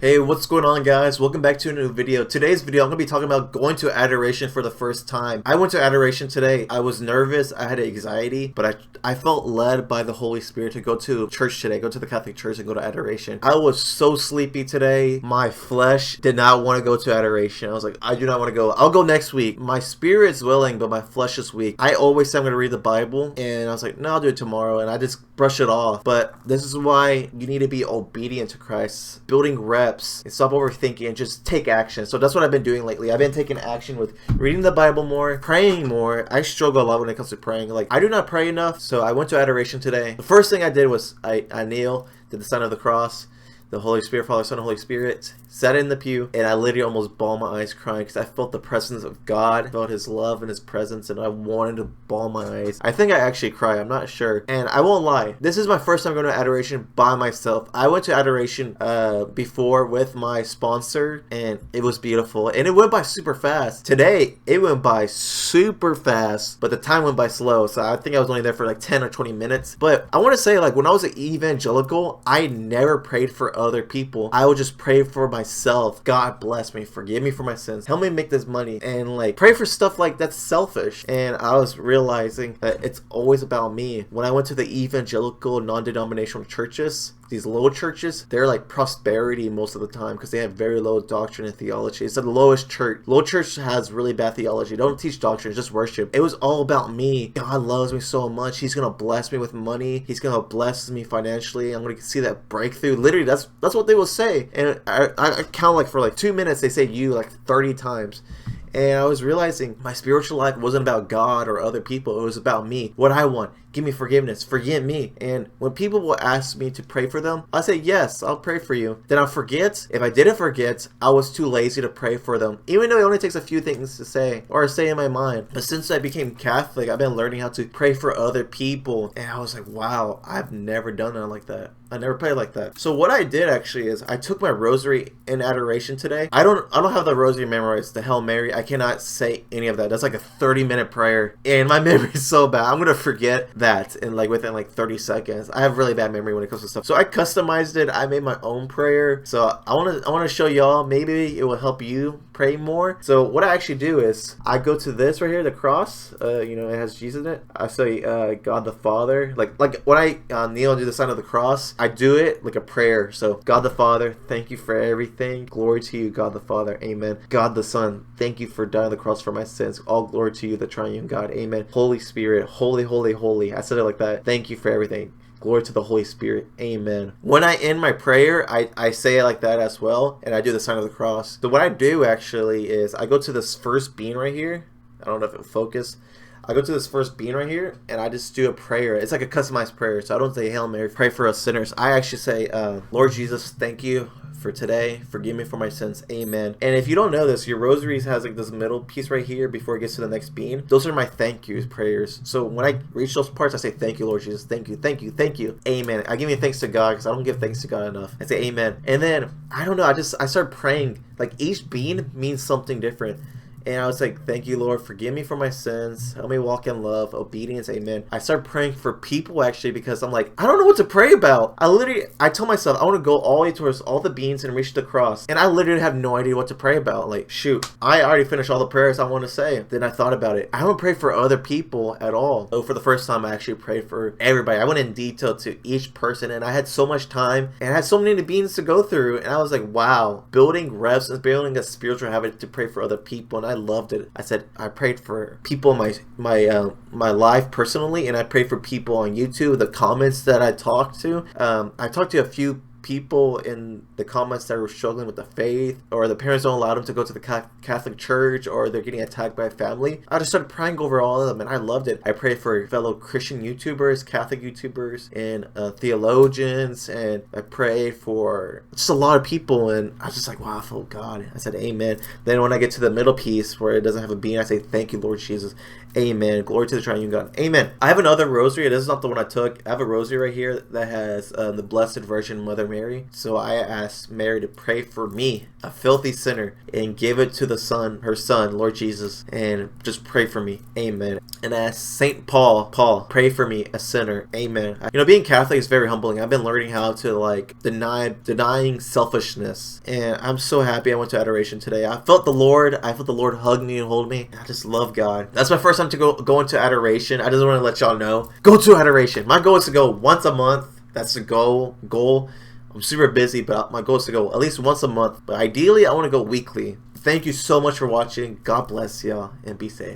Hey, what's going on, guys? Welcome back to a new video. Today's video, I'm going to be talking about going to Adoration for the first time. I went to Adoration today. I was nervous. I had anxiety, but I felt led by the Holy Spirit to go to church today, go to the Catholic Church and go to Adoration. I was so sleepy today. My flesh did not want to go to Adoration. I was like, I do not want to go. I'll go next week. My spirit's willing, but my flesh is weak. I always say I'm going to read the Bible, and I was like, no, I'll do it tomorrow, and I just brush it off. But this is why you need to be obedient to Christ, building reps, and stop overthinking and just take action. So that's what I've been doing lately. I've been taking action with reading the Bible more, praying more. I struggle a lot when it comes to praying. Like, I do not pray enough. So I went to Adoration today. The first thing I did was I kneel, did the sign of the cross, the Holy Spirit, Father, Son, Holy Spirit, sat in the pew, and I literally almost bawled my eyes crying because I felt the presence of God, felt His love and His presence, and I wanted to bawl my eyes. I think I actually cried, I'm not sure. And I won't lie, this is my first time going to Adoration by myself. I went to Adoration before with my sponsor, and it was beautiful, and it went by super fast. Today, it went by super fast, but the time went by slow, so I think I was only there for like 10 or 20 minutes. But I want to say, like, when I was an evangelical, I never prayed for other people. I would just pray for myself. God bless me, forgive me for my sins, help me make this money, and like pray for stuff like that's selfish. And I was realizing that it's always about me. When I went to the evangelical non-denominational churches, these low churches, they're like prosperity most of the time because they have very low doctrine and theology. It's the lowest church. Low church has really bad theology. Don't teach doctrine, just worship. It was all about me. God loves me so much. He's gonna bless me with money. He's gonna bless me financially. I'm gonna see that breakthrough. Literally, that's what they will say. And I count like for like 2 minutes, they say you like 30 times. And I was realizing my spiritual life wasn't about God or other people. It was about me. What I want. Give me forgiveness. Forgive me. And when people will ask me to pray for them, I say, yes, I'll pray for you. Then I'll forget. If I didn't forget, I was too lazy to pray for them. Even though it only takes a few things to say or say in my mind. But since I became Catholic, I've been learning how to pray for other people. And I was like, wow, I've never done it like that. I never prayed like that. So what I did actually is I took my rosary in Adoration today. I don't have the rosary memorized, the Hail Mary. I cannot say any of that. That's like a 30-minute prayer. And my memory is so bad. I'm going to forget that in like within like 30 seconds. I have really bad memory when it comes to stuff. So I customized it. I made my own prayer. So I want to show y'all. Maybe it will help you pray more. So what I actually do is I go to this right here, the cross. You know, it has Jesus in it. I say God the Father. Like when I kneel and do the sign of the cross, I do it like a prayer. So God the Father, thank you for everything. Glory to you, God the Father. Amen. God the Son, thank you for dying on the cross for my sins. All glory to you, the triune God. Amen. Holy Spirit, holy, holy, holy. I said it like that. Thank you for everything. Glory to the Holy Spirit. Amen. When I end my prayer, I say it like that as well, and I do the sign of the cross. So what I do actually is I go to this first bean right here. I don't know if it will focus. I go to this first bean right here, and I just do a prayer. It's like a customized prayer, so I don't say Hail Mary, pray for us sinners. I actually say, Lord Jesus, thank you for today. Forgive me for my sins. Amen. And if you don't know this, your rosaries has like this middle piece right here before it gets to the next bean. Those are my thank yous prayers. So when I reach those parts, I say, thank you, Lord Jesus. Thank you, thank you, thank you. Amen. I give you thanks to God because I don't give thanks to God enough. I say amen. And then, I don't know, I start praying. Like each bean means something different. And I was like, thank you, Lord. Forgive me for my sins. Help me walk in love, obedience. Amen. I started praying for people actually because I'm like, I don't know what to pray about. I told myself I want to go all the way towards all the beans and reach the cross. And I literally have no idea what to pray about. Like, shoot, I already finished all the prayers I want to say. Then I thought about it. I don't pray for other people at all. So for the first time, I actually prayed for everybody. I went in detail to each person, and I had so much time and I had so many beans to go through. And I was like, wow, building reps and building a spiritual habit to pray for other people. And I loved it. I said I prayed for people in my life personally, and I prayed for people on YouTube, the comments that I talked to. I talked to a few people in the comments that were struggling with the faith, or the parents don't allow them to go to the Catholic Church, or they're getting attacked by family. I just started praying over all of them, and I loved it. I prayed for fellow Christian YouTubers, Catholic YouTubers, and theologians, and I prayed for just a lot of people, and I was just like, wow, I felt God. I said amen. Then when I get to the middle piece where it doesn't have a bean, I say thank you, Lord Jesus. Amen. Glory to the triune God. Amen. I have another rosary. This is not the one I took. I have a rosary right here that has the Blessed Virgin Mother Mary. So I asked Mary to pray for me, a filthy sinner, and give it to the Son, her Son, Lord Jesus, and just pray for me. Amen. And I asked Saint Paul, pray for me, a sinner. Amen. You know, being Catholic is very humbling. I've been learning how to like denying selfishness, and I'm so happy I went to Adoration today. I felt the Lord hug me and hold me. I just love God. That's my first time to go into Adoration. I just want to let y'all know, go to Adoration. My goal is to go once a month. That's the goal. I'm super busy, but my goal is to go at least once a month. But ideally, I want to go weekly. Thank you so much for watching. God bless y'all, and be safe.